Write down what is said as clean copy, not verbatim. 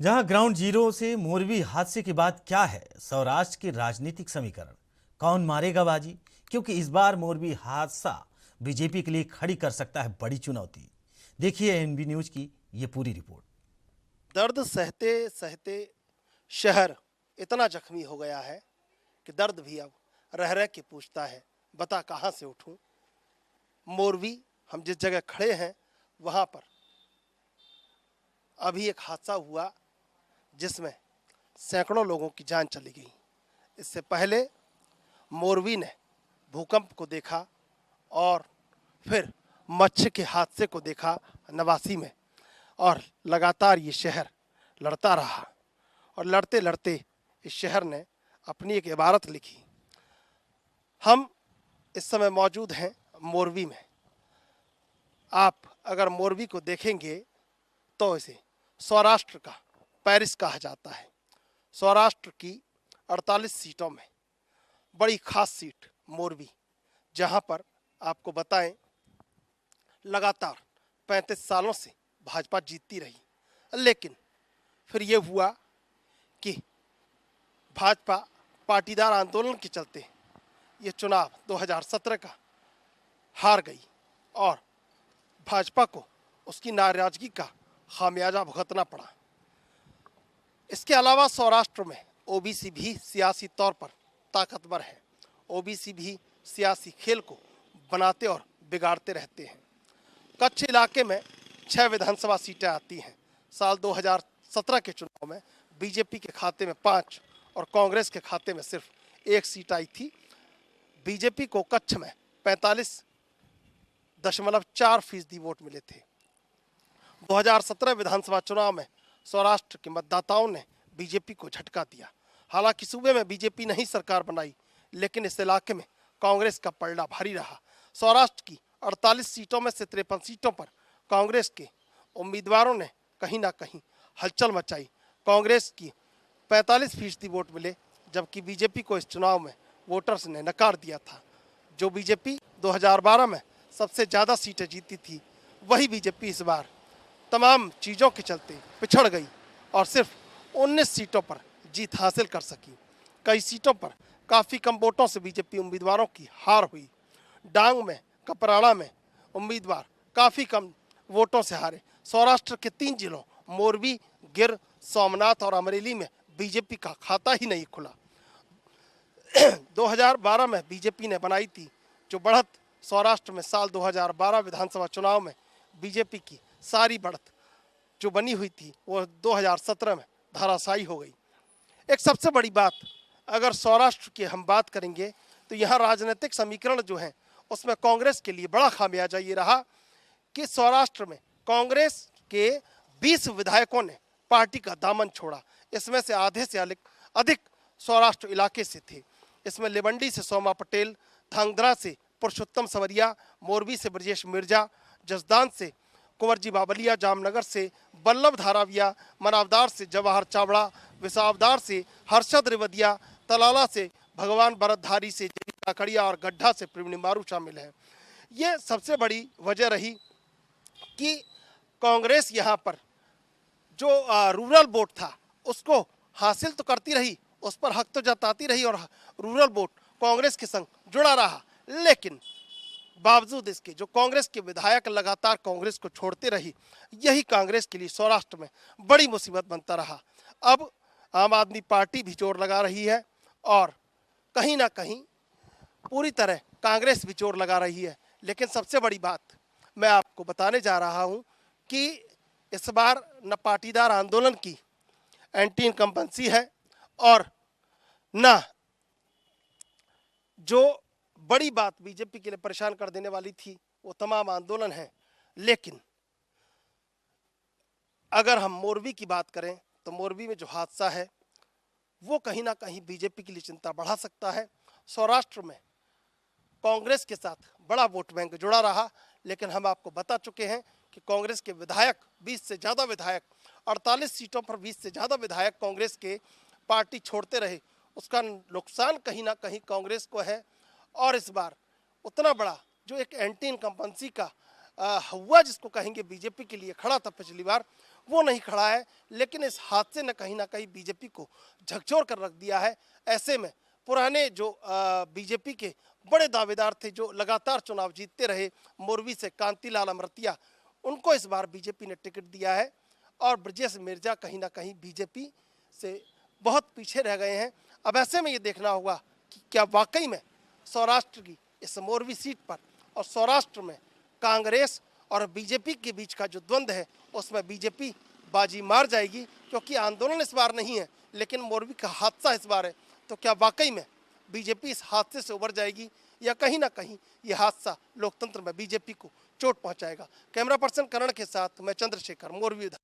जहां ground zero से मोरबी हादसे के बाद क्या है सौराष्ट्र के राजनीतिक समीकरण। कौन मारेगा बाजी, क्योंकि इस बार मोरबी हादसा बीजेपी के लिए खड़ी कर सकता है बड़ी चुनौती। देखिए एनबी न्यूज की ये पूरी रिपोर्ट। दर्द सहते सहते शहर इतना जख्मी हो गया है कि दर्द भी अब रह रह के पूछता है, बता कहाँ से उठूं। मोरवी हम जिस जगह खड़े हैं वहाँ पर अभी एक हादसा हुआ जिसमें सैकड़ों लोगों की जान चली गई। इससे पहले मोरवी ने भूकंप को देखा और फिर मच्छ के हादसे को देखा नवासी में, और लगातार ये शहर लड़ता रहा और लड़ते लड़ते इस शहर ने अपनी एक इबारत लिखी। हम इस समय मौजूद हैं मोरवी में। आप अगर मोरवी को देखेंगे तो इसे सौराष्ट्र का पेरिस कहा जाता है। सौराष्ट्र की 48 सीटों में बड़ी खास सीट मोरवी, जहां पर आपको बताएं लगातार 35 सालों से भाजपा जीतती रही, लेकिन फिर ये हुआ कि भाजपा पाटीदार आंदोलन के चलते ये चुनाव 2017 का हार गई और भाजपा को उसकी नाराजगी का खामियाजा भुगतना पड़ा। इसके अलावा सौराष्ट्र में ओबीसी भी सियासी तौर पर ताकतवर है। ओबीसी भी सियासी खेल को बनाते और बिगाड़ते रहते हैं। कच्छ इलाके में 6 विधानसभा सीटें आती हैं। साल 2017 के चुनाव में बीजेपी के खाते में 5 और कांग्रेस के खाते में सिर्फ 1 सीट आई थी। बीजेपी को कच्छ में 45.4% वोट मिले थे। 2017 विधानसभा चुनाव में सौराष्ट्र के मतदाताओं ने बीजेपी को झटका दिया। हालांकि सूबे में बीजेपी नहीं सरकार बनाई, लेकिन इस इलाके में कांग्रेस का पलड़ा भारी रहा। सौराष्ट्र की 48 सीटों में से 53 सीटों पर कांग्रेस के उम्मीदवारों ने कहीं ना कहीं हलचल मचाई। कांग्रेस की 45% वोट मिले, जबकि बीजेपी को इस चुनाव में वोटर्स ने नकार दिया था। जो बीजेपी 2012 में सबसे ज़्यादा सीटें जीती थी, वही बीजेपी इस बार तमाम चीज़ों के चलते पिछड़ गई और सिर्फ 19 सीटों पर जीत हासिल कर सकी। कई सीटों पर काफ़ी कम वोटों से बीजेपी उम्मीदवारों की हार हुई। डांग में, कपराड़ा में उम्मीदवार काफ़ी कम वोटों से हारे। सौराष्ट्र के 3 जिलों मोरबी, गिर, सोमनाथ और अमरेली में बीजेपी का खाता ही नहीं खुला। 2012 में बीजेपी ने बनाई थी जो बढ़त सौराष्ट्र में साल 2012 विधानसभा चुनाव में बीजेपी की सारी बढ़त जो बनी हुई थी वो 2017 में धराशायी हो गई। एक सबसे बड़ी बात, अगर सौराष्ट्र की हम बात करेंगे तो यहाँ राजनीतिक समीकरण जो है उसमें कांग्रेस के लिए बड़ा खामियाजा ये रहा कि सौराष्ट्र में कांग्रेस के 20 विधायकों ने पार्टी का दामन छोड़ा। इसमें से आधे से अधिक सौराष्ट्र इलाके से थे। इसमें लिवंडी से सोमा पटेल, धांगध्रा से पुरुषोत्तम सवरिया, मोरबी से ब्रजेश मिर्जा, जसदान से कुंवरजी बाबलिया, जामनगर से बल्लभ धाराविया, मनावदार से जवाहर चावड़ा, विसावदार से हर्षद रेवदिया, तलाला से भगवान भरतधारी से जेबी काकड़िया और गड्ढा से प्रवीण मारू शामिल है। ये सबसे बड़ी वजह रही कि कांग्रेस यहाँ पर जो रूरल वोट था उसको हासिल तो करती रही, उस पर हक तो जताती रही और रूरल वोट कांग्रेस के संग जुड़ा रहा, लेकिन बावजूद इसके जो कांग्रेस के विधायक लगातार कांग्रेस को छोड़ते रही, यही कांग्रेस के लिए सौराष्ट्र में बड़ी मुसीबत बनता रहा। अब आम आदमी पार्टी भी जोर लगा रही है और कहीं ना कहीं पूरी तरह कांग्रेस भी जोर लगा रही है। लेकिन सबसे बड़ी बात मैं आपको बताने जा रहा हूं कि इस बार न पाटीदार आंदोलन की एंटी इनकम्बेंसी है और न जो बड़ी बात बीजेपी के लिए परेशान कर देने वाली थी वो तमाम आंदोलन है। लेकिन अगर हम मोरबी की बात करें तो मोरबी में जो हादसा है वो कहीं ना कहीं बीजेपी के लिए चिंता बढ़ा सकता है। सौराष्ट्र में कांग्रेस के साथ बड़ा वोट बैंक जुड़ा रहा, लेकिन हम आपको बता चुके हैं कि कांग्रेस के विधायक 20 से ज़्यादा विधायक 48 सीटों पर 20 से ज़्यादा विधायक कांग्रेस के पार्टी छोड़ते रहे। उसका नुकसान कहीं ना कहीं कांग्रेस को है। और इस बार उतना बड़ा जो एक एंटी इनकम्बेंसी का हुआ जिसको कहेंगे बीजेपी के लिए खड़ा था पिछली बार, वो नहीं खड़ा है, लेकिन इस हादसे ने कहीं ना कहीं बीजेपी को झकझोर कर रख दिया है। ऐसे में पुराने जो बीजेपी के बड़े दावेदार थे, जो लगातार चुनाव जीतते रहे, मोरवी से कांतिलाल अमरतिया, उनको इस बार बीजेपी ने टिकट दिया है और ब्रजेश मिर्जा कहीं ना कहीं बीजेपी से बहुत पीछे रह गए हैं। अब ऐसे में ये देखना होगा कि क्या वाकई में सौराष्ट्र की इस मोरवी सीट पर और सौराष्ट्र में कांग्रेस और बीजेपी के बीच का जो द्वंद्व है उसमें बीजेपी बाजी मार जाएगी, क्योंकि आंदोलन इस बार नहीं है लेकिन मोरवी का हादसा इस बार है। तो क्या वाकई में बीजेपी इस हादसे से उबर जाएगी या कहीं ना कहीं ये हादसा लोकतंत्र में बीजेपी को चोट पहुंचाएगा? कैमरा पर्सन करण के साथ मैं चंद्रशेखर, मोरवी।